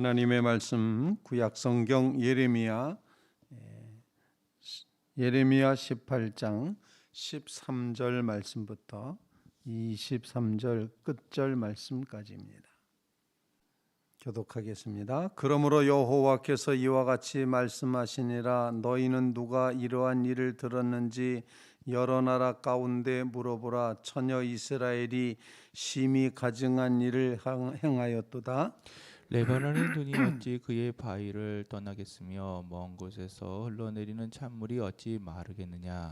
하나님의 말씀 구약 성경 예레미야 18장 13절 말씀부터 23절 끝절 말씀까지입니다. 교독하겠습니다. 그러므로 여호와께서 이와 같이 말씀하시니라. 너희는 누가 이러한 일을 들었는지 여러 나라 가운데 물어보라. 처녀 이스라엘이 심히 가증한 일을 행하였도다. 레바논의 눈이 어찌 그의 바위를 떠나겠으며 먼 곳에서 흘러내리는 찬물이 어찌 마르겠느냐.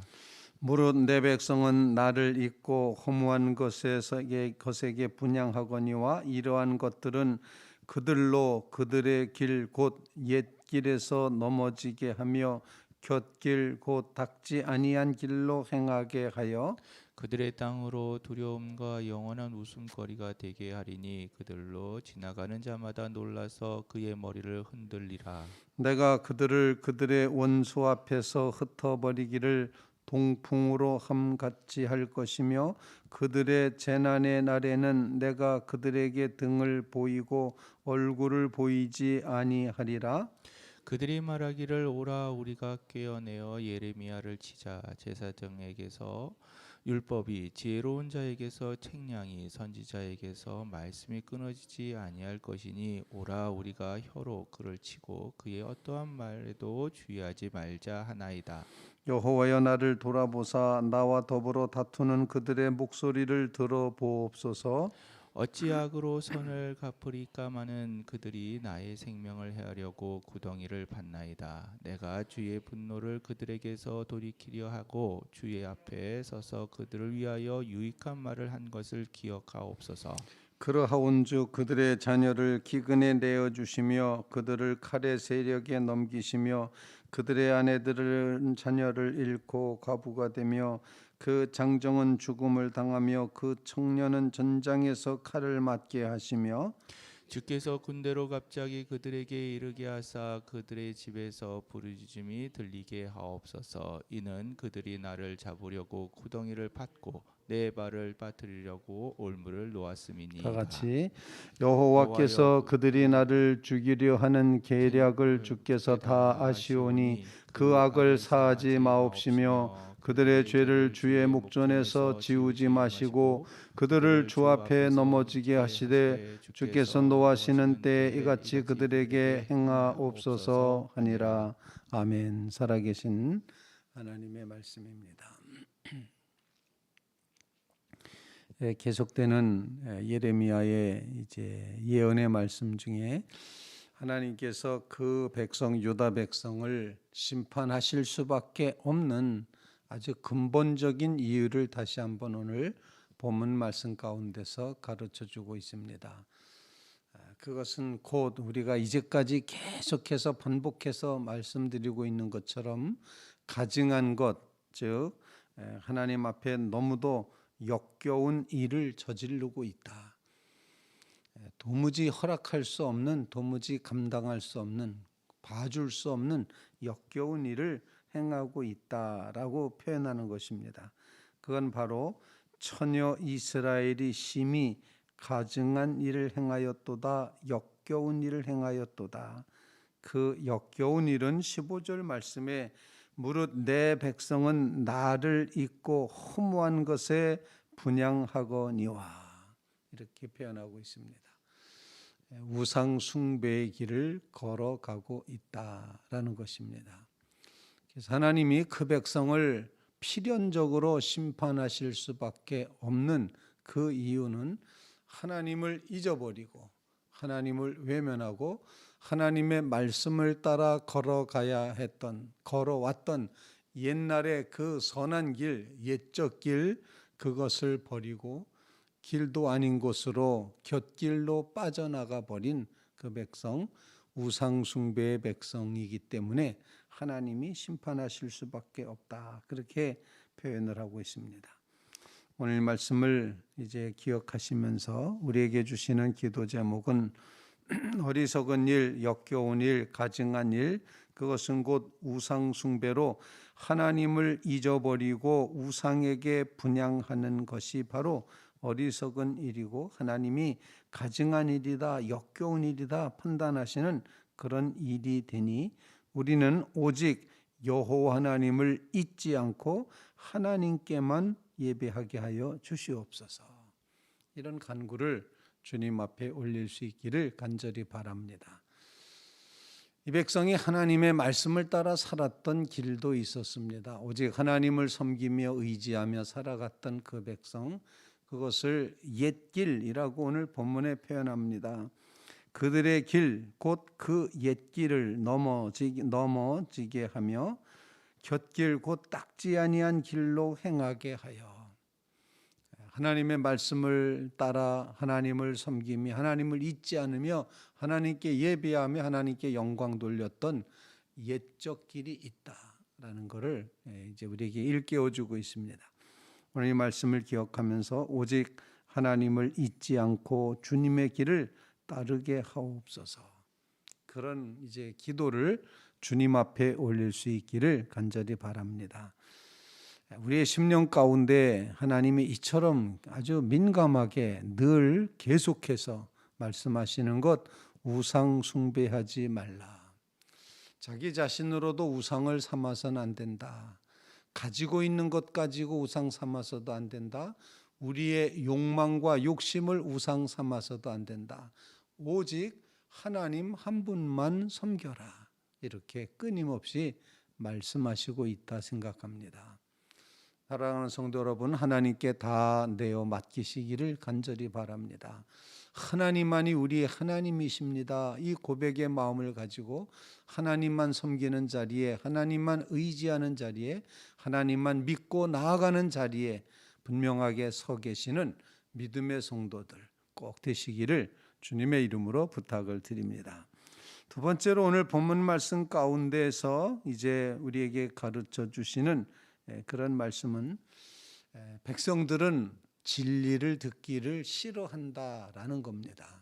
무릇 내 백성은 나를 잊고 허무한 것에게 분향하거니와 이러한 것들은 그들로 그들의 길 곧 옛길에서 넘어지게 하며 곁길 곧 닦지 아니한 길로 행하게 하여 그들의 땅으로 두려움과 영원한 웃음거리가 되게 하리니 그들로 지나가는 자마다 놀라서 그의 머리를 흔들리라. 내가 그들을 그들의 원수 앞에서 흩어버리기를 동풍으로 함같이 할 것이며 그들의 재난의 날에는 내가 그들에게 등을 보이고 얼굴을 보이지 아니하리라. 그들이 말하기를 오라 우리가 꿰어내어 예레미야를 치자. 제사장에게서 율법이 지혜로운 자에게서 책량이 선지자에게서 말씀이 끊어지지 아니할 것이니 오라 우리가 혀로 그를 치고 그의 어떠한 말에도 주의하지 말자 하나이다. 여호와여 나를 돌아보사 나와 더불어 다투는 그들의 목소리를 들어보옵소서. 어찌 악으로 선을 갚으리까마는 그들이 나의 생명을 해하려고 구덩이를 팠나이다. 내가 주의 분노를 그들에게서 돌이키려 하고 주의 앞에 서서 그들을 위하여 유익한 말을 한 것을 기억하옵소서. 그러하온즉 그들의 자녀를 기근에 내어주시며 그들을 칼의 세력에 넘기시며 그들의 아내들은 자녀를 잃고 과부가 되며 그 장정은 죽음을 당하며 그 청년은 전장에서 칼을 맞게 하시며 주께서 군대로 갑자기 그들에게 이르게 하사 그들의 집에서 부르짖음이 들리게 하옵소서. 이는 그들이 나를 잡으려고 구덩이를 팠고 내 발을 빠뜨리려고 올무를 놓았음이니이다. 다 같이 여호와께서 그들이 나를 죽이려 하는 계략을 주께서 다 아시오니 그 악을 사하지 마옵시며 그들의 죄를 주의 목전에서 지우지 마시고 그들을 주 앞에 넘어지게 하시되 주께서 노하시는 때에 이같이 그들에게 행하옵소서 하니라. 아멘. 살아계신 하나님의 말씀입니다. 계속되는 예레미야의 이제 예언의 말씀 중에 하나님께서 그 백성 유다 백성을 심판하실 수밖에 없는 아주 근본적인 이유를 다시 한번 오늘 본문 말씀 가운데서 가르쳐 주고 있습니다. 그것은 곧 우리가 이제까지 계속해서 반복해서 말씀드리고 있는 것처럼 가증한 것, 즉 하나님 앞에 너무도 역겨운 일을 저지르고 있다. 도무지 허락할 수 없는, 도무지 감당할 수 없는, 봐줄 수 없는 역겨운 일을 행하고 있다라고 표현하는 것입니다. 그건 바로 처녀 이스라엘이 심히 가증한 일을 행하였도다, 역겨운 일을 행하였도다. 그 역겨운 일은 15절 말씀에 무릇 내 백성은 나를 잊고 허무한 것에 분향하거니와 이렇게 표현하고 있습니다. 우상 숭배의 길을 걸어가고 있다라는 것입니다. 그래서 하나님이 그 백성을 필연적으로 심판하실 수밖에 없는 그 이유는 하나님을 잊어버리고 하나님을 외면하고 하나님의 말씀을 따라 걸어왔던 옛날의 그 선한 길, 옛적 길, 그것을 버리고 길도 아닌 곳으로 곁길로 빠져나가 버린 그 백성, 우상 숭배의 백성이기 때문에 하나님이 심판하실 수밖에 없다. 그렇게 표현을 하고 있습니다. 오늘 말씀을 이제 기억하시면서 우리에게 주시는 기도 제목은 어리석은 일, 역겨운 일, 가증한 일, 그것은 곧 우상 숭배로 하나님을 잊어버리고 우상에게 분향하는 것이 바로 어리석은 일이고 하나님이 가증한 일이다, 역겨운 일이다 판단하시는 그런 일이 되니 우리는 오직 여호와 하나님을 잊지 않고 하나님께만 예배하게 하여 주시옵소서. 이런 간구를 주님 앞에 올릴 수 있기를 간절히 바랍니다. 이 백성이 하나님의 말씀을 따라 살았던 길도 있었습니다. 오직 하나님을 섬기며 의지하며 살아갔던 그 백성, 그것을 옛길이라고 오늘 본문에 표현합니다. 그들의 길, 곧 그 옛길을 넘어지게 하며 곁길, 곧 닦지 아니한 길로 행하게 하여 하나님의 말씀을 따라 하나님을 섬기며 하나님을 잊지 않으며 하나님께 예배하며 하나님께 영광 돌렸던 옛적 길이 있다라는 것을 이제 우리에게 일깨워주고 있습니다. 오늘 이 말씀을 기억하면서 오직 하나님을 잊지 않고 주님의 길을 따르게 하옵소서. 그런 이제 기도를 주님 앞에 올릴 수 있기를 간절히 바랍니다. 우리의 심령 가운데 하나님이 이처럼 아주 민감하게 늘 계속해서 말씀하시는 것, 우상 숭배하지 말라. 자기 자신으로도 우상을 삼아서는 안 된다. 가지고 있는 것 가지고 우상 삼아서도 안 된다. 우리의 욕망과 욕심을 우상 삼아서도 안 된다. 오직 하나님 한 분만 섬겨라. 이렇게 끊임없이 말씀하시고 있다 생각합니다. 사랑하는 성도 여러분, 하나님께 다 내어 맡기시기를 간절히 바랍니다. 하나님만이 우리의 하나님이십니다. 이 고백의 마음을 가지고 하나님만 섬기는 자리에, 하나님만 의지하는 자리에, 하나님만 믿고 나아가는 자리에 분명하게 서 계시는 믿음의 성도들 꼭 되시기를 주님의 이름으로 부탁을 드립니다. 두 번째로 오늘 본문 말씀 가운데에서 이제 우리에게 가르쳐 주시는 그런 말씀은 백성들은 진리를 듣기를 싫어한다라는 겁니다.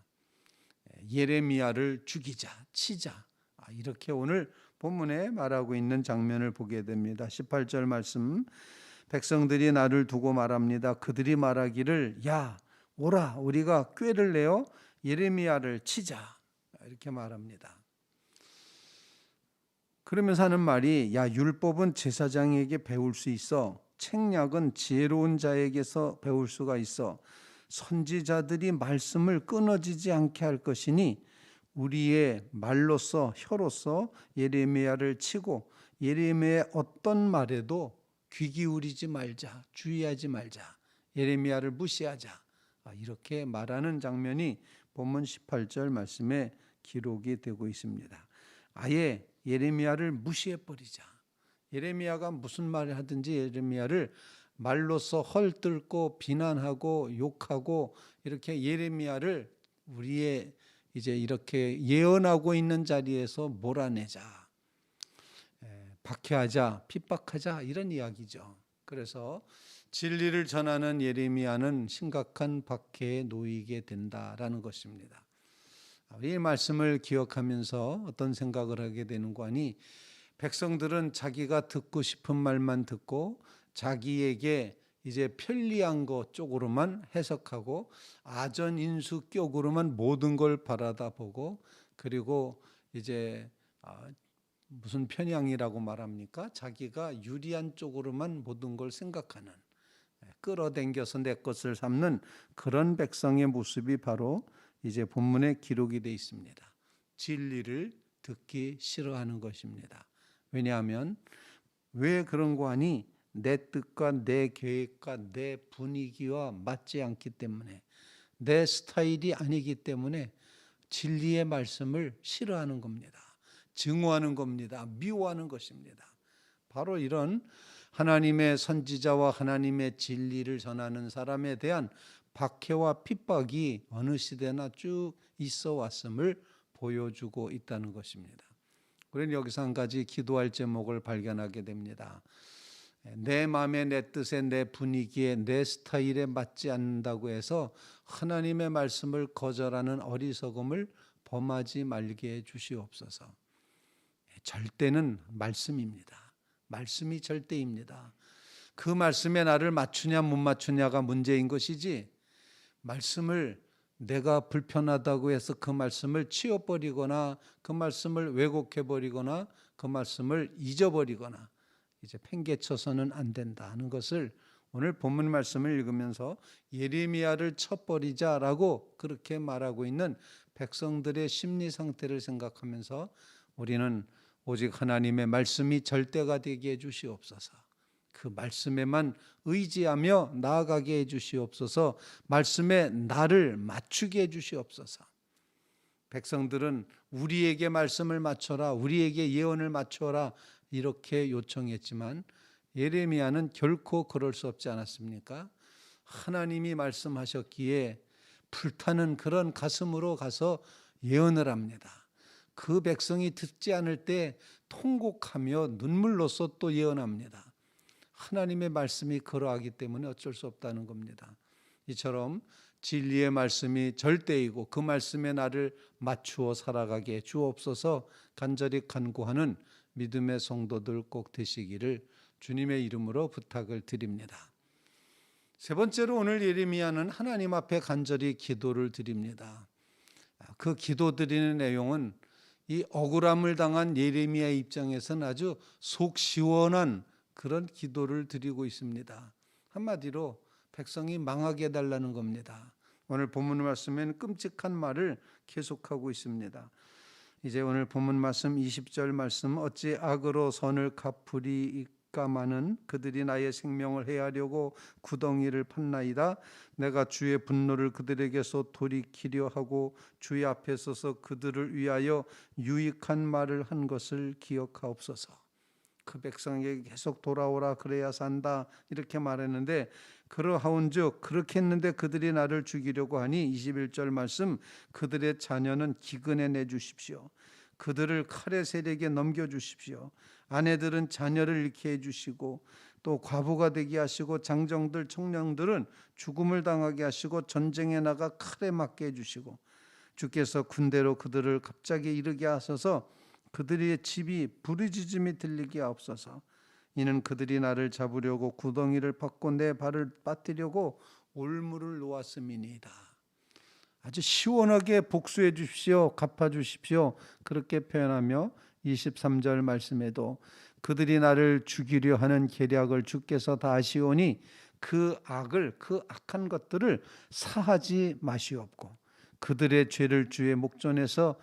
예레미야를 죽이자, 치자, 이렇게 오늘 본문에 말하고 있는 장면을 보게 됩니다. 18절 말씀, 백성들이 나를 두고 말합니다. 그들이 말하기를 야 오라 우리가 꾀를 내어 예레미야를 치자, 이렇게 말합니다. 그러면서 하는 말이 야 율법은 제사장에게 배울 수 있어, 책략은 지혜로운 자에게서 배울 수가 있어, 선지자들이 말씀을 끊어지지 않게 할 것이니 우리의 말로서 혀로서 예레미야를 치고 예레미야의 어떤 말에도 귀 기울이지 말자, 주의하지 말자, 예레미야를 무시하자, 이렇게 말하는 장면이 본문 18절 말씀에 기록이 되고 있습니다. 아예 예레미야를 무시해버리자. 예레미야가 무슨 말을 하든지 예레미야를 말로서 헐뜯고 비난하고 욕하고 이렇게 예레미야를 우리의 이제 이렇게 예언하고 있는 자리에서 몰아내자, 박해하자, 핍박하자, 이런 이야기죠. 그래서 진리를 전하는 예레미야는 심각한 박해에 놓이게 된다라는 것입니다. 이 말씀을 기억하면서 어떤 생각을 하게 되는 거 아니, 백성들은 자기가 듣고 싶은 말만 듣고 자기에게 이제 편리한 것 쪽으로만 해석하고 아전인수격으로만 모든 걸 바라다 보고, 그리고 이제 무슨 편향이라고 말합니까? 자기가 유리한 쪽으로만 모든 걸 생각하는, 끌어당겨서 내 것을 삼는 그런 백성의 모습이 바로 이제 본문에 기록이 되어 있습니다. 진리를 듣기 싫어하는 것입니다. 왜냐하면 왜 그런 거 하니? 내 뜻과 내 계획과 내 분위기와 맞지 않기 때문에, 내 스타일이 아니기 때문에 진리의 말씀을 싫어하는 겁니다. 증오하는 겁니다. 미워하는 것입니다. 바로 이런 하나님의 선지자와 하나님의 진리를 전하는 사람에 대한 박해와 핍박이 어느 시대나 쭉 있어 왔음을 보여주고 있다는 것입니다. 우리는 여기서 한 가지 기도할 제목을 발견하게 됩니다. 내 마음에, 내 뜻에, 내 분위기에, 내 스타일에 맞지 않는다고 해서 하나님의 말씀을 거절하는 어리석음을 범하지 말게 해 주시옵소서. 절대는 말씀입니다. 말씀이 절대입니다. 그 말씀에 나를 맞추냐 못 맞추냐가 문제인 것이지, 말씀을 내가 불편하다고 해서 그 말씀을 치워버리거나 그 말씀을 왜곡해버리거나 그 말씀을 잊어버리거나 이제 팽개쳐서는 안 된다 하는 것을 오늘 본문 말씀을 읽으면서 예레미야를 쳐버리자라고 그렇게 말하고 있는 백성들의 심리 상태를 생각하면서 우리는 오직 하나님의 말씀이 절대가 되게 해 주시옵소서. 그 말씀에만 의지하며 나아가게 해 주시옵소서. 말씀에 나를 맞추게 해 주시옵소서. 백성들은 우리에게 말씀을 맞춰라, 우리에게 예언을 맞춰라 이렇게 요청했지만 예레미야는 결코 그럴 수 없지 않았습니까? 하나님이 말씀하셨기에 불타는 그런 가슴으로 가서 예언을 합니다. 그 백성이 듣지 않을 때 통곡하며 눈물로써 또 예언합니다. 하나님의 말씀이 그러하기 때문에 어쩔 수 없다는 겁니다. 이처럼 진리의 말씀이 절대이고 그 말씀에 나를 맞추어 살아가게 주옵소서 간절히 간구하는 믿음의 성도들 꼭 되시기를 주님의 이름으로 부탁을 드립니다. 세 번째로 오늘 예레미야는 하나님 앞에 간절히 기도를 드립니다. 그 기도 드리는 내용은 이 억울함을 당한 예레미야 입장에서는 아주 속 시원한 그런 기도를 드리고 있습니다. 한마디로 백성이 망하게 해달라는 겁니다. 오늘 본문 말씀에는 끔찍한 말을 계속하고 있습니다. 이제 오늘 본문 말씀 20절 말씀 어찌 악으로 선을 갚으리까마는 그들이 나의 생명을 해하려고 구덩이를 팠나이다. 내가 주의 분노를 그들에게서 돌이키려 하고 주의 앞에 서서 그들을 위하여 유익한 말을 한 것을 기억하옵소서. 그 백성에게 계속 돌아오라 그래야 산다 이렇게 말했는데 그러하온즉 그렇게 했는데 그들이 나를 죽이려고 하니 21절 말씀 그들의 자녀는 기근에 내주십시오. 그들을 칼의 세력에 넘겨주십시오. 아내들은 자녀를 잃게 해주시고 또 과부가 되게 하시고 장정들 청년들은 죽음을 당하게 하시고 전쟁에 나가 칼에 맞게 해주시고 주께서 군대로 그들을 갑자기 이르게 하소서. 그들의 집이 부르짖음이 들리게 하옵소서. 이는 그들이 나를 잡으려고 구덩이를 팠고 내 발을 빠뜨리려고 올무를 놓았음이니이다. 아주 시원하게 복수해 주십시오. 갚아 주십시오. 그렇게 표현하며 23절 말씀에도 그들이 나를 죽이려 하는 계략을 주께서 다 아시오니 그 악한 것들을 사하지 마시옵고 그들의 죄를 주의 목전에서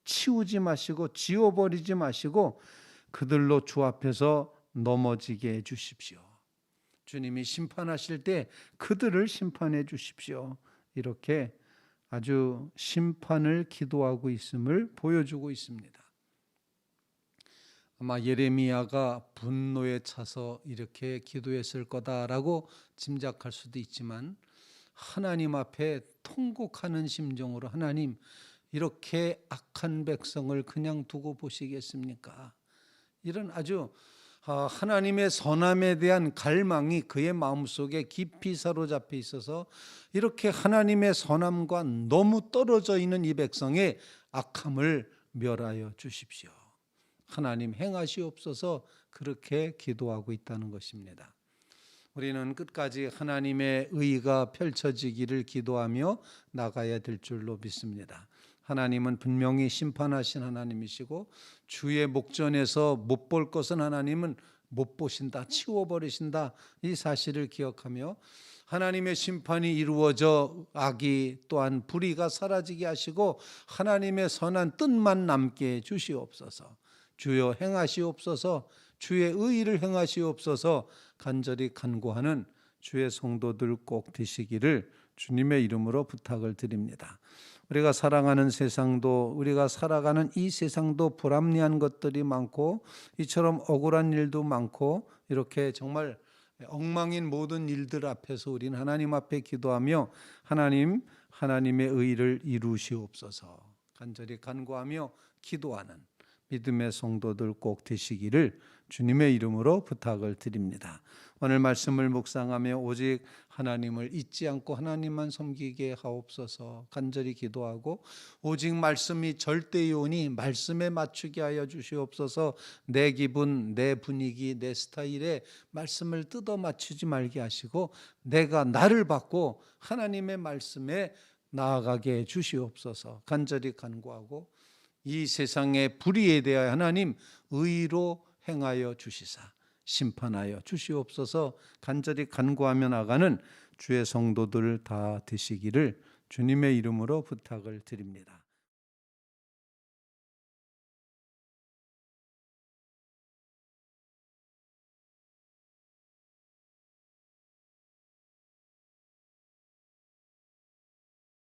치우지 마시고 지워버리지 마시고 그들로 주 앞에서 넘어지게 해 주십시오. 주님이 심판하실 때 그들을 심판해 주십시오. 이렇게 아주 심판을 기도하고 있음을 보여주고 있습니다. 아마 예레미야가 분노에 차서 이렇게 기도했을 거다라고 짐작할 수도 있지만 하나님 앞에 통곡하는 심정으로 하나님 이렇게 악한 백성을 그냥 두고 보시겠습니까? 이런 아주 하나님의 선함에 대한 갈망이 그의 마음속에 깊이 사로잡혀 있어서 이렇게 하나님의 선함과 너무 떨어져 있는 이 백성의 악함을 멸하여 주십시오. 하나님 행하시옵소서 그렇게 기도하고 있다는 것입니다. 우리는 끝까지 하나님의 의가 펼쳐지기를 기도하며 나가야 될 줄로 믿습니다. 하나님은 분명히 심판하신 하나님이시고 주의 목전에서 못 볼 것은 하나님은 못 보신다, 치워버리신다 이 사실을 기억하며 하나님의 심판이 이루어져 악이 또한 불의가 사라지게 하시고 하나님의 선한 뜻만 남게 해 주시옵소서. 주여 행하시옵소서. 주의 의를 행하시옵소서. 간절히 간구하는 주의 성도들 꼭 되시기를 주님의 이름으로 부탁을 드립니다. 우리가 사랑하는 세상도 우리가 살아가는 이 세상도 불합리한 것들이 많고 이처럼 억울한 일도 많고 이렇게 정말 엉망인 모든 일들 앞에서 우리는 하나님 앞에 기도하며 하나님의 의를 이루시옵소서 간절히 간구하며 기도하는 믿음의 성도들 꼭 되시기를 주님의 이름으로 부탁을 드립니다. 오늘 말씀을 묵상하며 오직 하나님을 잊지 않고 하나님만 섬기게 하옵소서 간절히 기도하고, 오직 말씀이 절대요니 말씀에 맞추게 하여 주시옵소서. 내 기분, 내 분위기, 내 스타일에 말씀을 뜯어 맞추지 말게 하시고 내가 나를 받고 하나님의 말씀에 나아가게 해 주시옵소서 간절히 간구하고, 이 세상의 불의에 대하여 하나님 의로 행하여 주시사 심판하여 주시옵소서 간절히 간구하며 나가는 주의 성도들 다 되시기를 주님의 이름으로 부탁을 드립니다.